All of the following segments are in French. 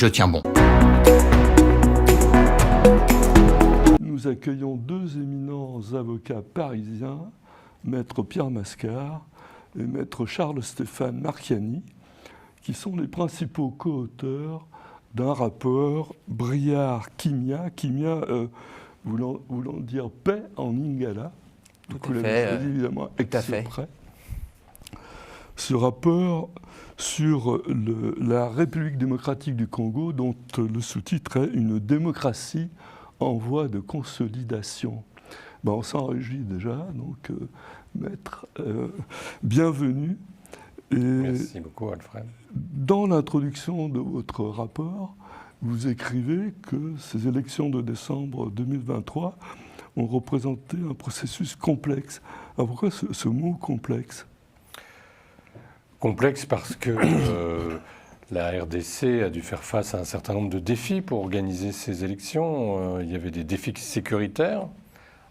Je tiens bon. Nous accueillons deux éminents avocats parisiens, maître Pierre Mascard et maître Charles-Stéphane Marchiani, qui sont les principaux co-auteurs d'un rapport Briard-Kimia, voulant dire paix en Lingala. Donc vous l'avez choisi évidemment exprès. Ce rapport sur la République démocratique du Congo, dont le sous-titre est « Une démocratie en voie de consolidation ». Ben, on s'en réjouit déjà, donc maître, bienvenue. Et merci beaucoup Alfred. Dans l'introduction de votre rapport, vous écrivez que ces élections de décembre 2023 ont représenté un processus complexe. Alors pourquoi ce mot complexe ? Complexe parce que la RDC a dû faire face à un certain nombre de défis pour organiser ces élections. Il y avait des défis sécuritaires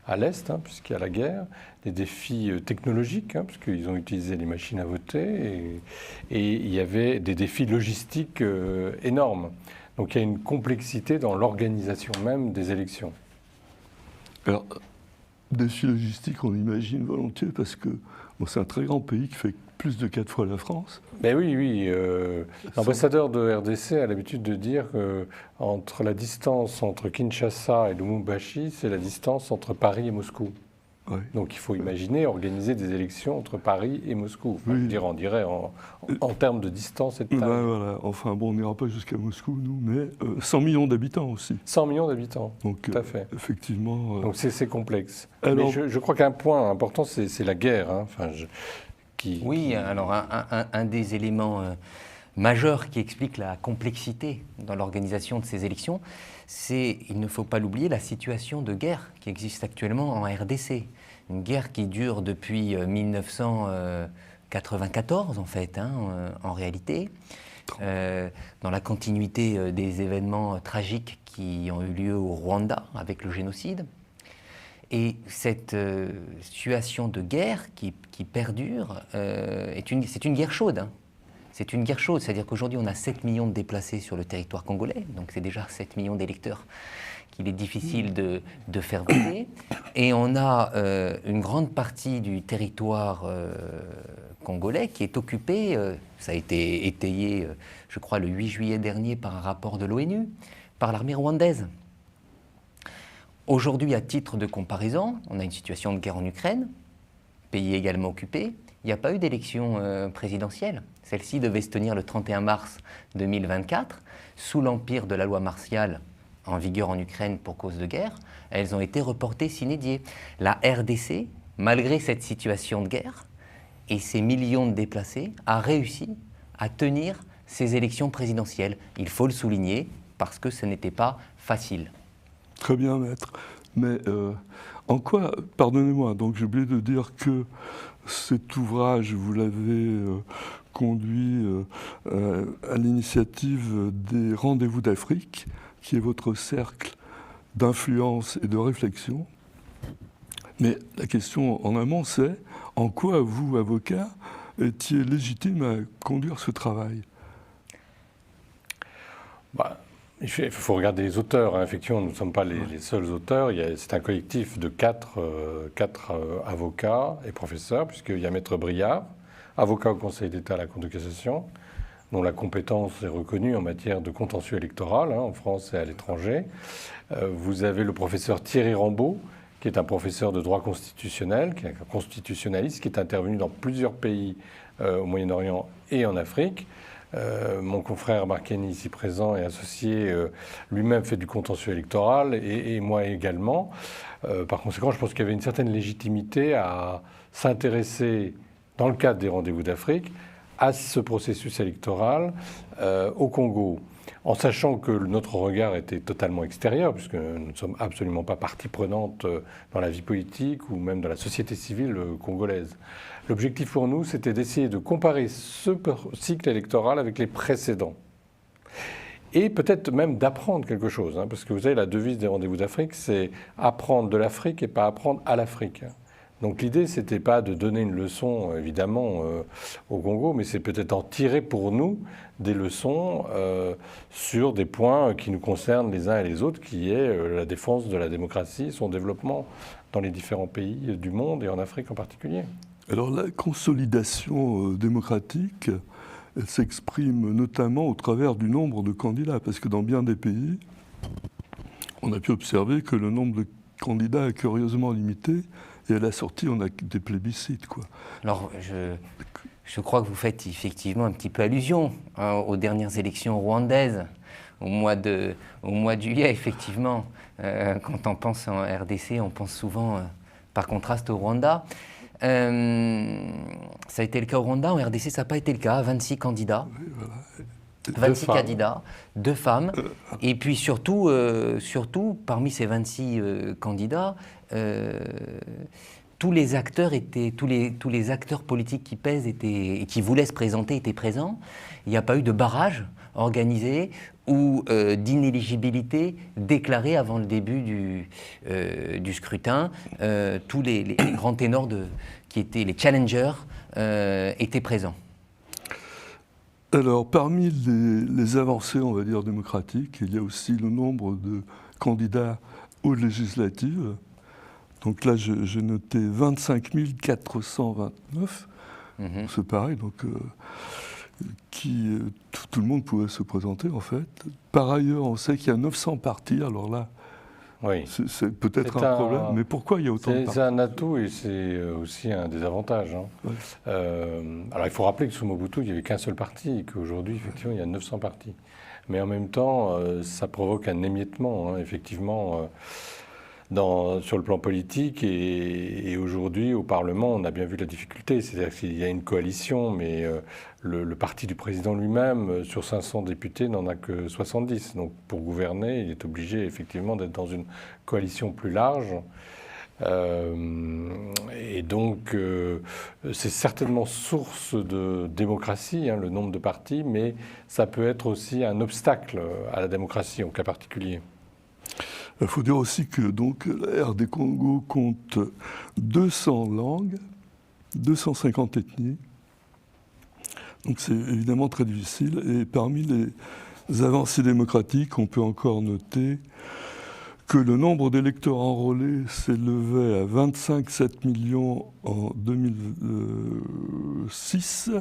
à l'Est, puisqu'il y a la guerre, des défis technologiques, puisqu'ils ont utilisé les machines à voter, et il y avait des défis logistiques énormes. Donc il y a une complexité dans l'organisation même des élections. Alors, défis logistiques, on imagine volontiers, parce que c'est un très grand pays qui fait plus de 4 fois la France. Ben oui. L'ambassadeur de RDC a l'habitude de dire que la distance entre Kinshasa et Lubumbashi, c'est la distance entre Paris et Moscou. Ouais. Donc il faut imaginer organiser des élections entre Paris et Moscou. Enfin, oui. On dirait en termes de distance et de taille. Ben voilà. Enfin bon, on n'ira pas jusqu'à Moscou, nous, mais 100 millions d'habitants aussi. 100 millions d'habitants, donc, tout à fait. Effectivement. Donc c'est complexe. Alors, mais je crois qu'un point important, c'est la guerre. Alors un des éléments majeurs qui explique la complexité dans l'organisation de ces élections, c'est, il ne faut pas l'oublier, la situation de guerre qui existe actuellement en RDC. Une guerre qui dure depuis 1994 en fait, en réalité, dans la continuité des événements tragiques qui ont eu lieu au Rwanda avec le génocide. Et cette situation de guerre qui perdure, c'est une guerre chaude. C'est une guerre chaude, c'est-à-dire qu'aujourd'hui on a 7 millions de déplacés sur le territoire congolais, donc c'est déjà 7 millions d'électeurs qu'il est difficile de faire voter. Et on a une grande partie du territoire congolais qui est occupé, ça a été étayé, je crois, le 8 juillet dernier par un rapport de l'ONU, par l'armée rwandaise. Aujourd'hui, à titre de comparaison, on a une situation de guerre en Ukraine, pays également occupé. Il n'y a pas eu d'élection présidentielle. Celle-ci devait se tenir le 31 mars 2024, sous l'empire de la loi martiale en vigueur en Ukraine pour cause de guerre. Elles ont été reportées sine die. La RDC, malgré cette situation de guerre et ces millions de déplacés, a réussi à tenir ces élections présidentielles. Il faut le souligner parce que ce n'était pas facile. Très bien, maître. Mais en quoi, pardonnez-moi, donc j'ai oublié de dire que cet ouvrage, vous l'avez conduit à l'initiative des Rendez-vous d'Afrique, qui est votre cercle d'influence et de réflexion. Mais la question en amont, c'est en quoi vous, avocat, étiez légitime à conduire ce travail ? Il faut regarder les auteurs. Effectivement, nous ne sommes pas les seuls auteurs. C'est un collectif de 4 avocats et professeurs, puisqu'il y a Maître Briard, avocat au Conseil d'État à la Cour de cassation, dont la compétence est reconnue en matière de contentieux électoral, en France et à l'étranger. Vous avez le professeur Thierry Rambaud, qui est un professeur de droit constitutionnel, qui est un constitutionnaliste, qui est intervenu dans plusieurs pays au Moyen-Orient et en Afrique. Mon confrère Marchiani, ici présent, est associé, lui-même fait du contentieux électoral, et moi également. Par conséquent, je pense qu'il y avait une certaine légitimité à s'intéresser, dans le cadre des Rendez-vous d'Afrique, à ce processus électoral au Congo, en sachant que notre regard était totalement extérieur, puisque nous ne sommes absolument pas partie prenante dans la vie politique ou même dans la société civile congolaise. L'objectif pour nous, c'était d'essayer de comparer ce cycle électoral avec les précédents. Et peut-être même d'apprendre quelque chose, parce que vous savez, la devise des Rendez-vous d'Afrique, c'est apprendre de l'Afrique et pas apprendre à l'Afrique. Donc l'idée, ce n'était pas de donner une leçon, évidemment, au Congo, mais c'est peut-être en tirer pour nous des leçons sur des points qui nous concernent les uns et les autres, qui est la défense de la démocratie, son développement dans les différents pays du monde et en Afrique en particulier. Alors la consolidation démocratique, elle s'exprime notamment au travers du nombre de candidats, parce que dans bien des pays, on a pu observer que le nombre de candidats est curieusement limité, et à la sortie, on a des plébiscites, quoi. Alors, je crois que vous faites effectivement un petit peu allusion aux dernières élections rwandaises, au mois de juillet, effectivement. Quand on pense en RDC, on pense souvent, par contraste, au Rwanda. Ça a été le cas au Rwanda, en RDC, ça n'a pas été le cas. 26 candidats. Oui, voilà. 26 candidats, 2 femmes, et puis surtout, parmi ces 26 candidats, tous les acteurs politiques qui pèsent et qui voulaient se présenter étaient présents. Il n'y a pas eu de barrage organisé ou d'inéligibilité déclarée avant le début du scrutin. Tous les grands ténors qui étaient les challengers étaient présents. Alors, parmi les avancées, on va dire, démocratiques, il y a aussi le nombre de candidats aux législatives. Donc là, j'ai noté 25 429, c'est pareil, donc tout le monde pouvait se présenter, en fait. Par ailleurs, on sait qu'il y a 900 partis, alors là, oui. C'est peut-être un problème, mais pourquoi il y a autant de partis ? C'est un atout et c'est aussi un désavantage. Hein. Ouais. Alors il faut rappeler que sous Mobutu, il n'y avait qu'un seul parti et qu'aujourd'hui, effectivement, il y a 900 partis. Mais en même temps, ça provoque un émiettement, hein, effectivement, sur le plan politique. Et aujourd'hui, au Parlement, on a bien vu la difficulté. C'est-à-dire qu'il y a une coalition, mais le parti du président lui-même, sur 500 députés, n'en a que 70. Donc pour gouverner, il est obligé effectivement d'être dans une coalition plus large. Et donc, c'est certainement source de démocratie, hein, le nombre de partis, mais ça peut être aussi un obstacle à la démocratie, au cas particulier. Il faut dire aussi que donc, la RD Congo compte 200 langues, 250 ethnies. Donc c'est évidemment très difficile. Et parmi les avancées démocratiques, on peut encore noter que le nombre d'électeurs enrôlés s'élevait à 25,7 millions en 2006,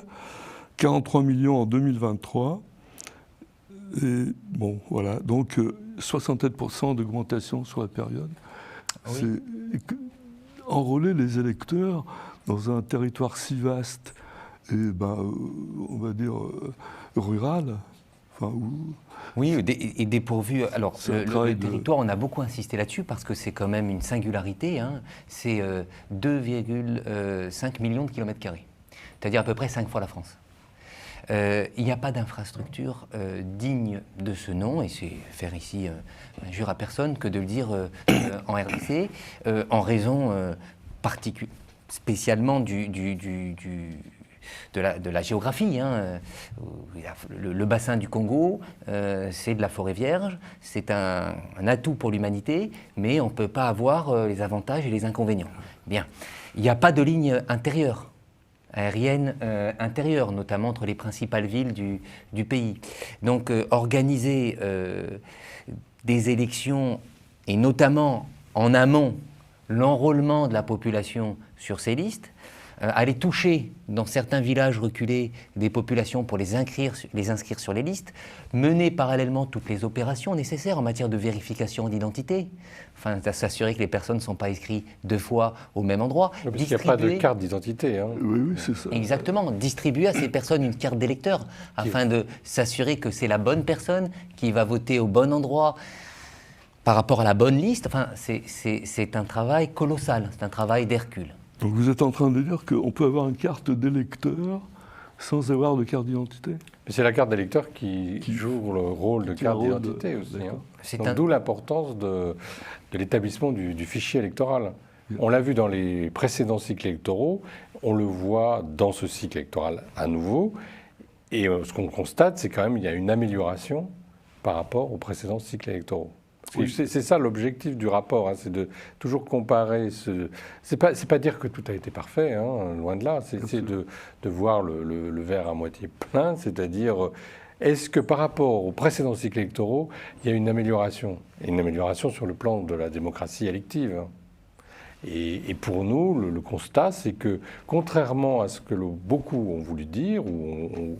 43 millions en 2023. Et bon, voilà, donc 67% d'augmentation sur la période. Oui. C'est enrôler les électeurs dans un territoire si vaste et, on va dire, rural, enfin, oui, et dépourvu. Alors, le territoire, on a beaucoup insisté là-dessus parce que c'est quand même une singularité. Hein. C'est 2,5 millions de kilomètres carrés, c'est-à-dire à peu près 5 fois la France. Il n'y a pas d'infrastructure digne de ce nom, et c'est faire ici injure à personne que de le dire en RDC, en raison spécialement de la géographie. Hein. Le bassin du Congo, c'est de la forêt vierge, c'est un atout pour l'humanité, mais on ne peut pas avoir les avantages et les inconvénients. Bien, il n'y a pas de ligne intérieure. Aérienne intérieure, notamment entre les principales villes du pays. Donc organiser des élections, et notamment en amont l'enrôlement de la population sur ces listes, aller toucher dans certains villages reculés des populations pour les inscrire sur les listes, mener parallèlement toutes les opérations nécessaires en matière de vérification d'identité, enfin s'assurer que les personnes ne sont pas inscrites 2 fois au même endroit. Parce qu'il n'y a pas de carte d'identité. Hein. oui, c'est ça. Exactement, distribuer à ces personnes une carte d'électeur afin de s'assurer que c'est la bonne personne qui va voter au bon endroit par rapport à la bonne liste. Enfin, c'est un travail colossal, c'est un travail d'Hercule. Donc vous êtes en train de dire qu'on peut avoir une carte d'électeur sans avoir de carte d'identité ? Mais c'est la carte d'électeur qui joue le rôle de carte d'identité aussi. Hein. D'où l'importance de l'établissement du fichier électoral. On l'a vu dans les précédents cycles électoraux, on le voit dans ce cycle électoral à nouveau. Et ce qu'on constate, c'est quand même qu'il y a une amélioration par rapport aux précédents cycles électoraux. Oui. C'est ça l'objectif du rapport, hein, c'est de toujours comparer. C'est pas dire que tout a été parfait, hein, loin de là. C'est de voir le verre à moitié plein, c'est-à-dire est-ce que par rapport aux précédents cycles électoraux, il y a une amélioration, et une amélioration sur le plan de la démocratie élective. Hein. Et pour nous, le constat, c'est que contrairement à ce que beaucoup ont voulu dire ou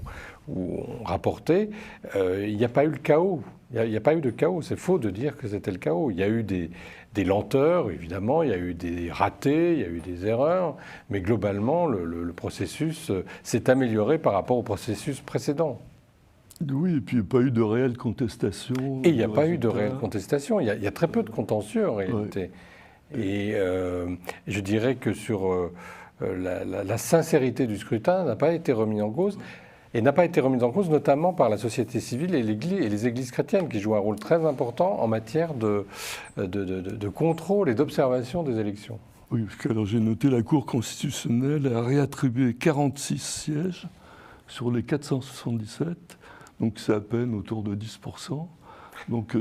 ont rapporté, il n'y a pas eu le chaos. Il n'y a pas eu de chaos. C'est faux de dire que c'était le chaos. Il y a eu des lenteurs, évidemment, il y a eu des ratés, il y a eu des erreurs, mais globalement, le processus s'est amélioré par rapport au processus précédent. Oui, et puis il n'y a pas eu de réelle contestation. Et il n'y a pas eu de réelle contestation. Il y a très peu de contentieux, en réalité. Ouais. Et je dirais que sur la sincérité du scrutin n'a pas été remise en cause, et n'a pas été remise en cause notamment par la société civile et les églises chrétiennes qui jouent un rôle très important en matière de contrôle et d'observation des élections. Oui, parce que alors, j'ai noté la Cour constitutionnelle a réattribué 46 sièges sur les 477, donc c'est à peine autour de 10%. Donc,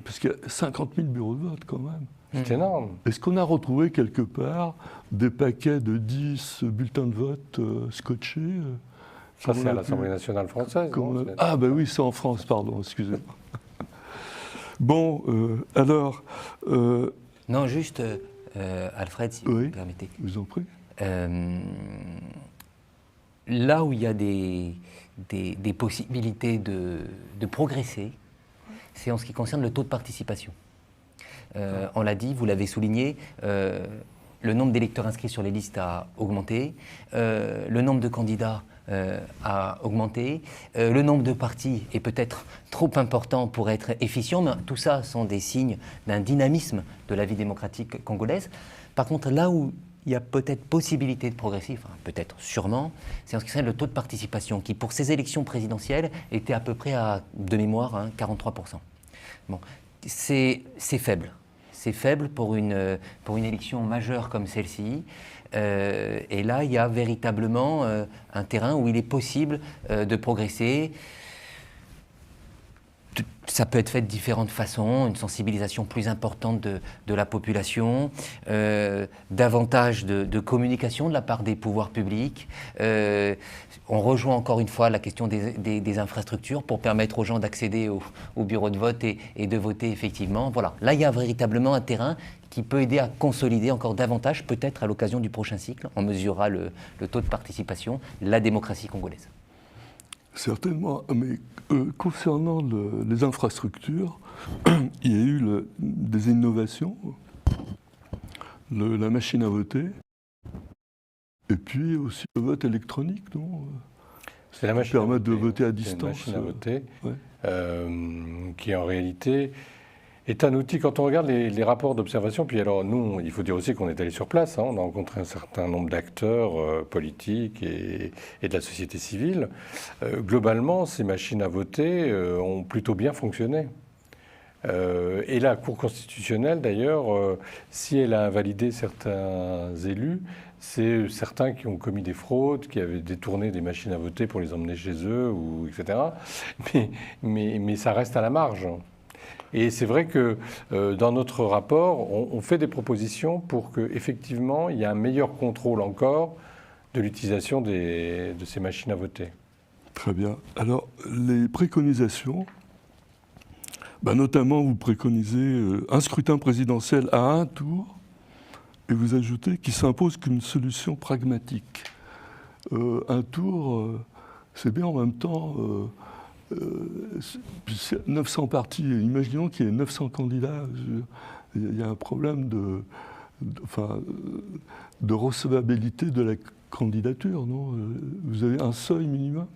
parce qu'il y a 50 000 bureaux de vote quand même. C'est énorme. Est-ce qu'on a retrouvé quelque part des paquets de 10 bulletins de vote scotchés Ça, c'est à l'Assemblée nationale française. Ah, ben oui, c'est en France, pardon, excusez-moi. Bon, alors... Non, juste, Alfred, si vous me permettez. Je vous en prie. Là où il y a des possibilités de progresser, c'est en ce qui concerne le taux de participation. On l'a dit, vous l'avez souligné, le nombre d'électeurs inscrits sur les listes a augmenté, le nombre de candidats a augmenté, le nombre de partis est peut-être trop important pour être efficient, mais tout ça sont des signes d'un dynamisme de la vie démocratique congolaise. Par contre, là où il y a peut-être possibilité de progresser, enfin peut-être sûrement, c'est en ce qui concerne le taux de participation qui, pour ces élections présidentielles, était à peu près de mémoire, 43%. Bon, c'est faible. C'est faible pour une élection majeure comme celle-ci. Et là, il y a véritablement un terrain où il est possible de progresser. Ça peut être fait de différentes façons, une sensibilisation plus importante de la population, davantage de communication de la part des pouvoirs publics. On rejoint encore une fois la question des infrastructures pour permettre aux gens d'accéder au bureau de vote et de voter effectivement. Voilà. Là, il y a véritablement un terrain qui peut aider à consolider encore davantage, peut-être à l'occasion du prochain cycle, on mesurera le taux de participation, la démocratie congolaise. Certainement, mais concernant les infrastructures, il y a eu des innovations, la machine à voter, et puis aussi le vote électronique, non ? C'est la machine qui permet de voter à distance. C'est une machine à voter, qui en réalité est un outil. Quand on regarde les rapports d'observation, puis alors nous, il faut dire aussi qu'on est allé sur place, hein, on a rencontré un certain nombre d'acteurs politiques et de la société civile. Globalement, ces machines à voter ont plutôt bien fonctionné. Et la Cour constitutionnelle, d'ailleurs, si elle a invalidé certains élus, c'est certains qui ont commis des fraudes, qui avaient détourné des machines à voter pour les emmener chez eux, etc. Mais ça reste à la marge. Et c'est vrai que dans notre rapport, on fait des propositions pour qu'effectivement, il y ait un meilleur contrôle encore de l'utilisation de ces machines à voter. Très bien. Alors, les préconisations, notamment vous préconisez un scrutin présidentiel à un tour, et vous ajoutez qu'il s'impose qu'une solution pragmatique. Un tour, c'est bien en même temps... 900 partis, imaginons qu'il y ait 900 candidats, il y a un problème de recevabilité de la candidature, non ? Vous avez un seuil minimum ?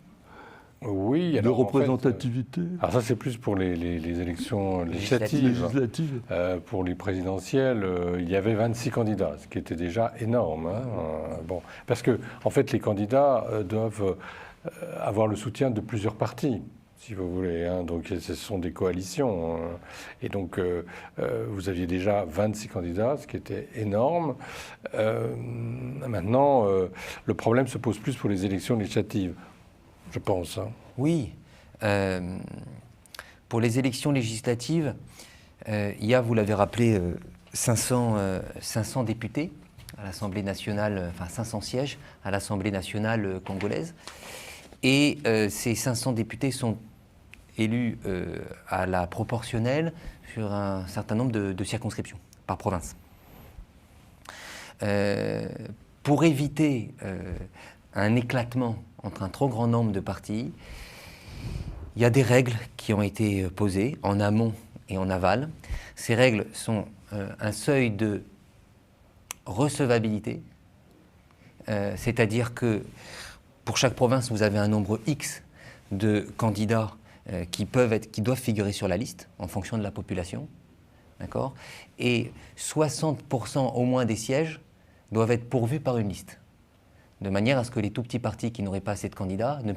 Oui, de représentativité. Alors ça, c'est plus pour les élections législatives. Pour les présidentielles, il y avait 26 candidats, ce qui était déjà énorme. Hein. Bon, parce que, en fait, les candidats doivent avoir le soutien de plusieurs partis, si vous voulez. Hein. Donc, ce sont des coalitions. Hein. Et donc, vous aviez déjà 26 candidats, ce qui était énorme. Maintenant, le problème se pose plus pour les élections législatives. Je pense. Hein. Oui. pour les élections législatives, il y a, vous l'avez rappelé, 500 députés à l'Assemblée nationale, enfin 500 sièges à l'Assemblée nationale congolaise. Et ces 500 députés sont élus à la proportionnelle sur un certain nombre de circonscriptions par province. Pour éviter un éclatement entre un trop grand nombre de partis, il y a des règles qui ont été posées en amont et en aval. Ces règles sont un seuil de recevabilité, c'est-à-dire que pour chaque province, vous avez un nombre X de candidats qui doivent figurer sur la liste en fonction de la population, d'accord ? Et 60% au moins des sièges doivent être pourvus par une liste, de manière à ce que les tout petits partis qui n'auraient pas assez de candidats ne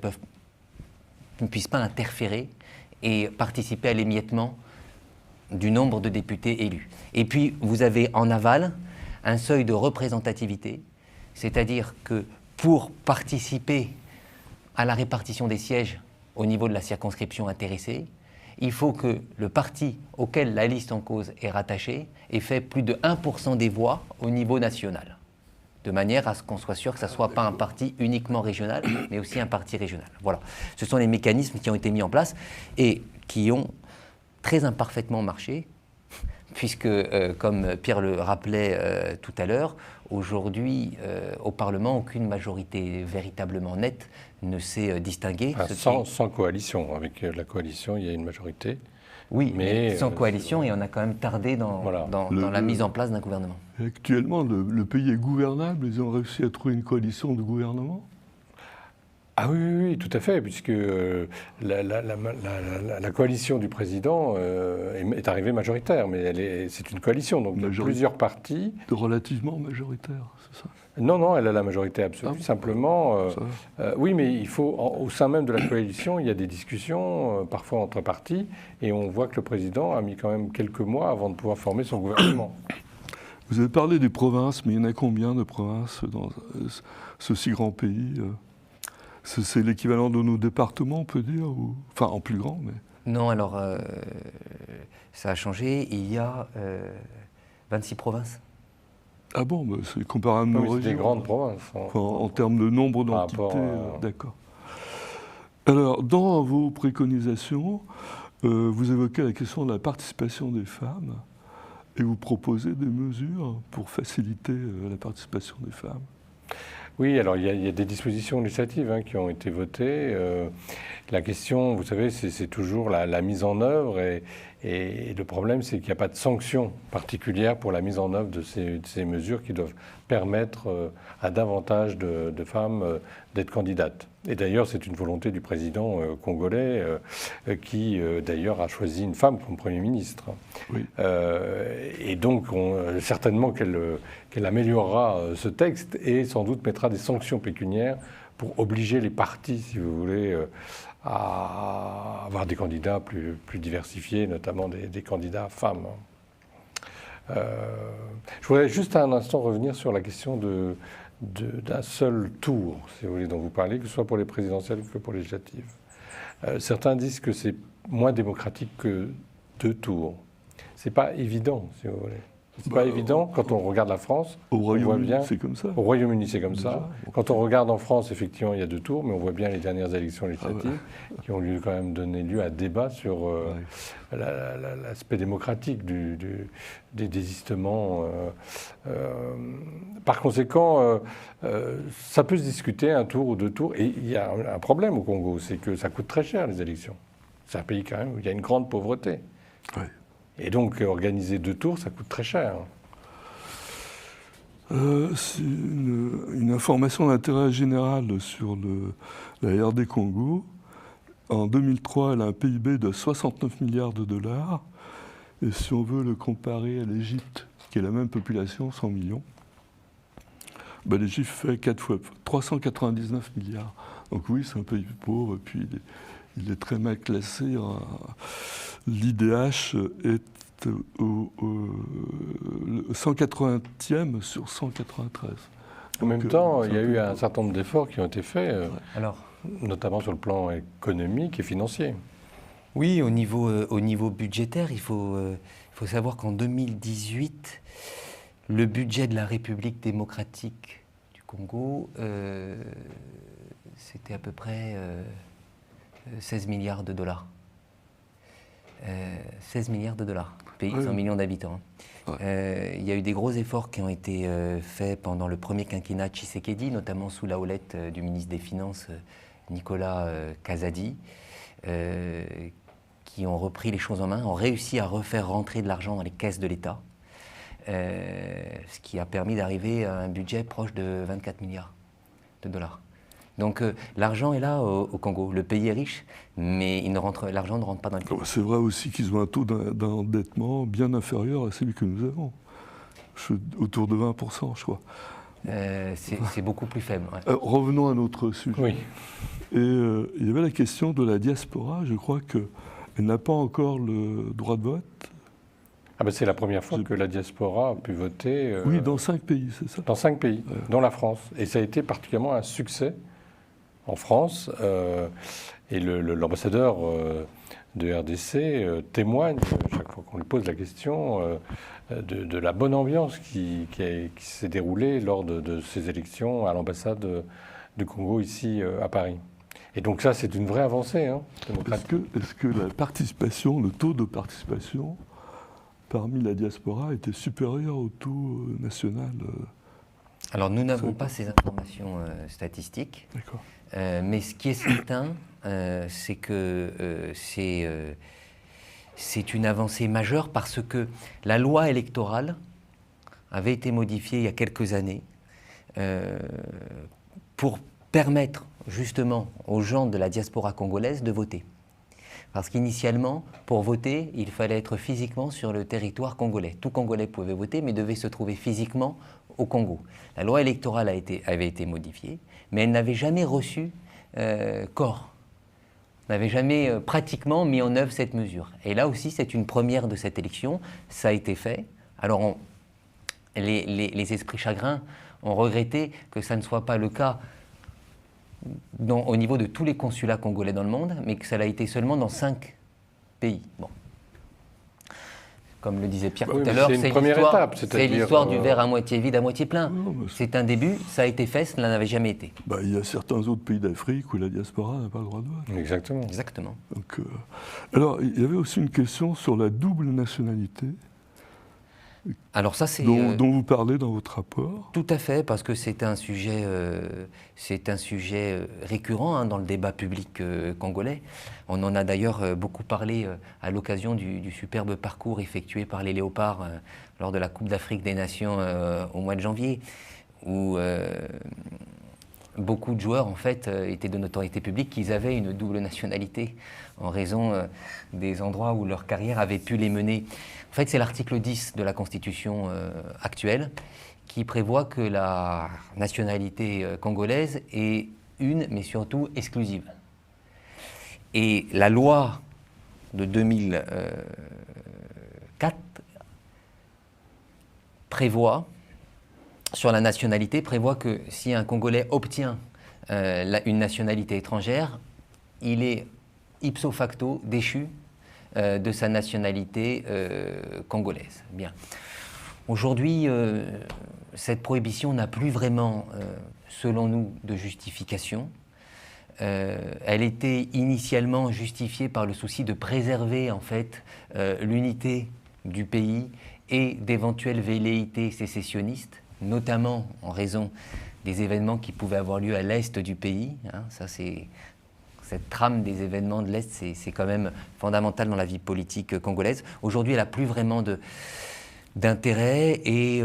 puissent pas interférer et participer à l'émiettement du nombre de députés élus. Et puis, vous avez en aval un seuil de représentativité, c'est-à-dire que pour participer à la répartition des sièges au niveau de la circonscription intéressée, il faut que le parti auquel la liste en cause est rattachée ait fait plus de 1% des voix au niveau national, de manière à ce qu'on soit sûr que ça ne soit pas un parti uniquement régional, mais aussi un parti régional. Voilà. Ce sont les mécanismes qui ont été mis en place et qui ont très imparfaitement marché, puisque, comme Pierre le rappelait tout à l'heure, aujourd'hui, au Parlement, aucune majorité véritablement nette ne s'est distinguée. Sans coalition. Avec la coalition, il y a une majorité. Oui, mais sans coalition, et on a quand même tardé dans la mise en place d'un gouvernement. Actuellement, le pays est gouvernable. Ils ont réussi à trouver une coalition de gouvernement. Ah oui, tout à fait, puisque la coalition du président est arrivée majoritaire, mais c'est une coalition, donc plusieurs partis. Relativement majoritaire, c'est ça? Non, elle a la majorité absolue, simplement. Oui, mais il faut, au sein même de la coalition, il y a des discussions, parfois entre partis, et on voit que le président a mis quand même quelques mois avant de pouvoir former son gouvernement. Vous avez parlé des provinces, mais il y en a combien de provinces dans ce si grand pays? C'est l'équivalent de nos départements, on peut dire, enfin en plus grand, mais... Non, alors ça a changé. Il y a 26 provinces. Ah bon, bah c'est comparable à nos régions. C'est des grandes provinces. Enfin, en termes de nombre d'entités, d'accord. Alors, dans vos préconisations, vous évoquez la question de la participation des femmes et vous proposez des mesures pour faciliter la participation des femmes. Oui, alors il y a des dispositions législatives qui ont été votées. La question, vous savez, c'est toujours la mise en œuvre et le problème, c'est qu'il n'y a pas de sanction particulière pour la mise en œuvre de ces mesures qui doivent permettre à davantage de femmes d'être candidates. Et d'ailleurs, c'est une volonté du président congolais qui, d'ailleurs, a choisi une femme comme Premier ministre. Oui. Et donc, certainement qu'elle améliorera ce texte et sans doute mettra des sanctions pécuniaires pour obliger les partis, si vous voulez, à avoir des candidats plus diversifiés, notamment des candidats femmes. Je voudrais juste un instant revenir sur la question d'un seul tour, si vous voulez, dont vous parlez, que ce soit pour les présidentielles que pour les législatives. Certains disent que c'est moins démocratique que 2 tours. C'est pas évident, si vous voulez. C'est pas évident quand on regarde la France. Au Royaume-Uni, c'est comme ça. Au Royaume-Uni, c'est comme ça. Quand on regarde en France, effectivement, il y a 2 tours, mais on voit bien les dernières élections législatives qui ont quand même donné lieu à débat sur l'aspect démocratique des désistements. Par conséquent, ça peut se discuter 1 tour ou 2 tours. Et il y a un problème au Congo, c'est que ça coûte très cher, les élections. C'est un pays quand même où il y a une grande pauvreté. Oui. Et donc, organiser 2 tours, ça coûte très cher. C'est une information d'intérêt général sur la RD Congo. En 2003, elle a un PIB de 69 milliards de dollars. Et si on veut le comparer à l'Égypte, qui a la même population, 100 millions, ben l'Égypte fait 4 fois, 399 milliards. Donc oui, c'est un pays pauvre, et puis il est très mal classé. L'IDH est au 180e sur 193. En même temps, il y a eu un certain nombre d'efforts qui ont été faits, notamment sur le plan économique et financier. Oui, au niveau budgétaire, il faut savoir qu'en 2018, le budget de la République démocratique du Congo, c'était à peu près 16 milliards de dollars. 16 milliards de dollars, pays, 100 millions d'habitants. Il y a eu des gros efforts qui ont été faits pendant le premier quinquennat de Tshisekedi, notamment sous la houlette du ministre des Finances, Nicolas Kazadi, qui ont repris les choses en main, ont réussi à refaire rentrer de l'argent dans les caisses de l'État, ce qui a permis d'arriver à un budget proche de 24 milliards de dollars. Donc l'argent est là au Congo. Le pays est riche, mais l'argent ne rentre pas dans le pays. C'est vrai aussi qu'ils ont un taux d'endettement bien inférieur à celui que nous avons. Autour de 20%, je crois. C'est beaucoup plus faible. Ouais. Revenons à notre sujet. Oui. Et il y avait la question de la diaspora. Je crois qu'elle n'a pas encore le droit de vote. Ah ben c'est la première fois que la diaspora a pu voter. Oui, dans 5 pays, c'est ça? Dans 5 pays, dont la France. Et ça a été particulièrement un succès en France. Et l'ambassadeur de RDC témoigne, chaque fois qu'on lui pose la question, de la bonne ambiance qui s'est déroulée lors de ces élections à l'ambassade du Congo ici à Paris. Et donc ça, c'est une vraie avancée démocratique. Est-ce que la participation, le taux de participation parmi la diaspora était supérieur au taux national? Alors nous n'avons pas ces informations statistiques. D'accord. Mais ce qui est certain, c'est que c'est une avancée majeure parce que la loi électorale avait été modifiée il y a quelques années pour permettre justement aux gens de la diaspora congolaise de voter. Parce qu'initialement, pour voter, il fallait être physiquement sur le territoire congolais. Tout Congolais pouvait voter, mais devait se trouver physiquement au Congo. La loi électorale avait été modifiée, mais elle n'avait jamais reçu corps. On n'avait jamais pratiquement mis en œuvre cette mesure. Et là aussi, c'est une première de cette élection. Ça a été fait. Alors, les esprits chagrins ont regretté que ça ne soit pas le cas au niveau de tous les consulats congolais dans le monde, mais que ça l'a été seulement dans 5 pays. Bon. Comme le disait Pierre tout à l'heure, c'est l'histoire du verre à moitié vide, à moitié plein. C'est un début, ça a été fait, cela n'avait jamais été. Il y a certains autres pays d'Afrique où la diaspora n'a pas le droit de vote. Exactement. Exactement. Donc, alors, il y avait aussi une question sur la double nationalité. Alors ça, c'est dont vous parlez dans votre rapport. Tout à fait, parce que c'est un sujet récurrent dans le débat public congolais. On en a d'ailleurs beaucoup parlé à l'occasion du superbe parcours effectué par les Léopards lors de la Coupe d'Afrique des Nations au mois de janvier, où beaucoup de joueurs en fait étaient de notoriété publique qu'ils avaient une double nationalité en raison des endroits où leur carrière avait pu les mener. En fait, c'est l'article 10 de la Constitution actuelle qui prévoit que la nationalité congolaise est une, mais surtout exclusive. Et la loi de 2004 sur la nationalité, prévoit que si un Congolais obtient une nationalité étrangère, il est ipso facto déchu de sa nationalité congolaise. Bien. Aujourd'hui, cette prohibition n'a plus vraiment, selon nous, de justification. Elle était initialement justifiée par le souci de préserver en fait l'unité du pays et d'éventuelles velléités sécessionnistes, notamment en raison des événements qui pouvaient avoir lieu à l'est du pays. Cette trame des événements de l'Est, c'est quand même fondamental dans la vie politique congolaise. Aujourd'hui, elle n'a plus vraiment d'intérêt et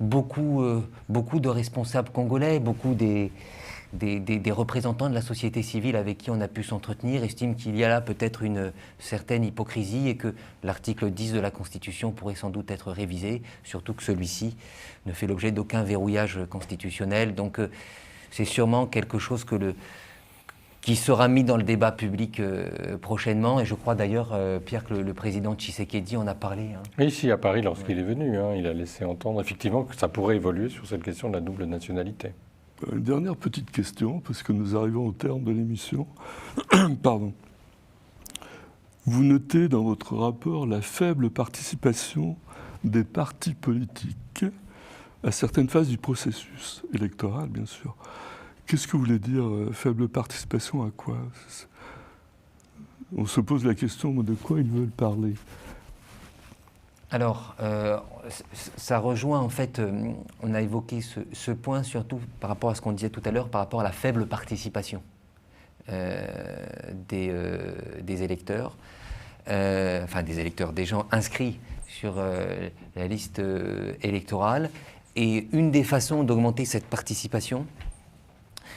beaucoup de responsables congolais, beaucoup des représentants de la société civile avec qui on a pu s'entretenir estiment qu'il y a là peut-être une certaine hypocrisie et que l'article 10 de la Constitution pourrait sans doute être révisé, surtout que celui-ci ne fait l'objet d'aucun verrouillage constitutionnel. Donc c'est sûrement quelque chose qui sera mis dans le débat public prochainement. Et je crois d'ailleurs, Pierre, que le président Tshisekedi en a parlé. Ici, à Paris, lorsqu'il est venu, il a laissé entendre effectivement que ça pourrait évoluer sur cette question de la double nationalité. Une dernière petite question, parce que nous arrivons au terme de l'émission. Pardon. vous notez dans votre rapport la faible participation des partis politiques à certaines phases du processus électoral, bien sûr. Qu'est-ce que vous voulez dire, faible participation à quoi? On se pose la question de quoi ils veulent parler. Alors, ça rejoint en fait, on a évoqué ce point surtout par rapport à ce qu'on disait tout à l'heure, par rapport à la faible participation des électeurs, des gens inscrits sur la liste électorale. Et une des façons d'augmenter cette participation,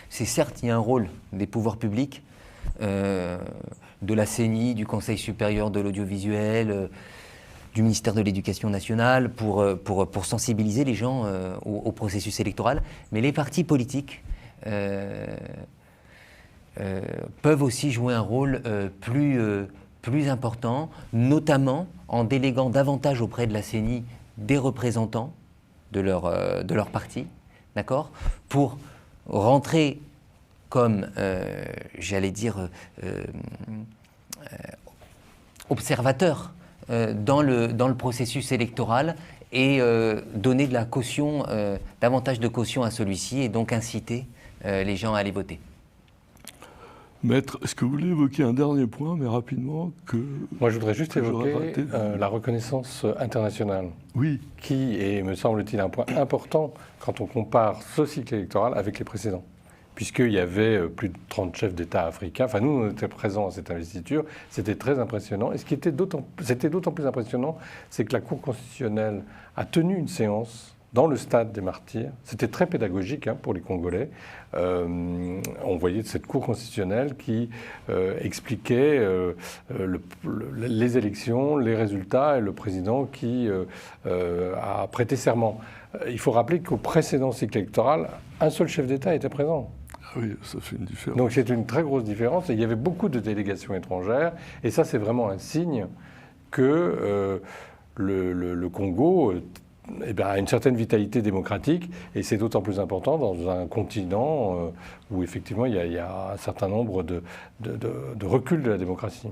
c'est certes, il y a un rôle des pouvoirs publics, de la CENI, du Conseil supérieur de l'audiovisuel, du ministère de l'Éducation nationale, pour sensibiliser les gens au processus électoral. Mais les partis politiques peuvent aussi jouer un rôle plus important, notamment en déléguant davantage auprès de la CENI des représentants de leur parti, d'accord, pour rentrer comme, observateur dans le processus électoral et donner de la caution, davantage de caution à celui-ci et donc inciter les gens à aller voter. Maître, est-ce que vous voulez évoquer un dernier point, mais rapidement que... Moi, je voudrais juste évoquer la reconnaissance internationale. Oui. Qui est, me semble-t-il, un point important quand on compare ce cycle électoral avec les précédents. Puisqu'il y avait plus de 30 chefs d'État africains. Enfin, nous, on était présents à cette investiture. C'était très impressionnant. Et ce qui était d'autant plus impressionnant, c'est que la Cour constitutionnelle a tenu une séance dans le stade des Martyrs. C'était très pédagogique pour les Congolais. On voyait cette Cour constitutionnelle qui expliquait les élections, les résultats et le président qui a prêté serment. Il faut rappeler qu'au précédent cycle électoral, un seul chef d'État était présent. Oui, ça fait une différence. Donc c'est une très grosse différence. Et il y avait beaucoup de délégations étrangères. Et ça, c'est vraiment un signe que le Congo a une certaine vitalité démocratique. Et c'est d'autant plus important dans un continent où effectivement il y a un certain nombre de reculs de la démocratie.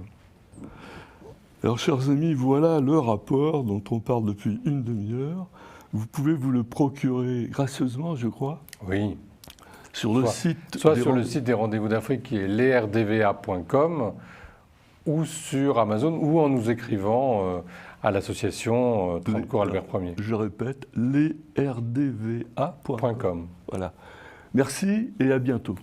Alors, chers amis, voilà le rapport dont on parle depuis une demi-heure. Vous pouvez vous le procurer gracieusement, je crois. Oui. Sur le site le site des Rendez-vous d'Afrique qui est lerdva.com ou sur Amazon ou en nous écrivant à l'association 30 Cours Albert Ier. Je répète, lerdva.com. Voilà. Merci et à bientôt.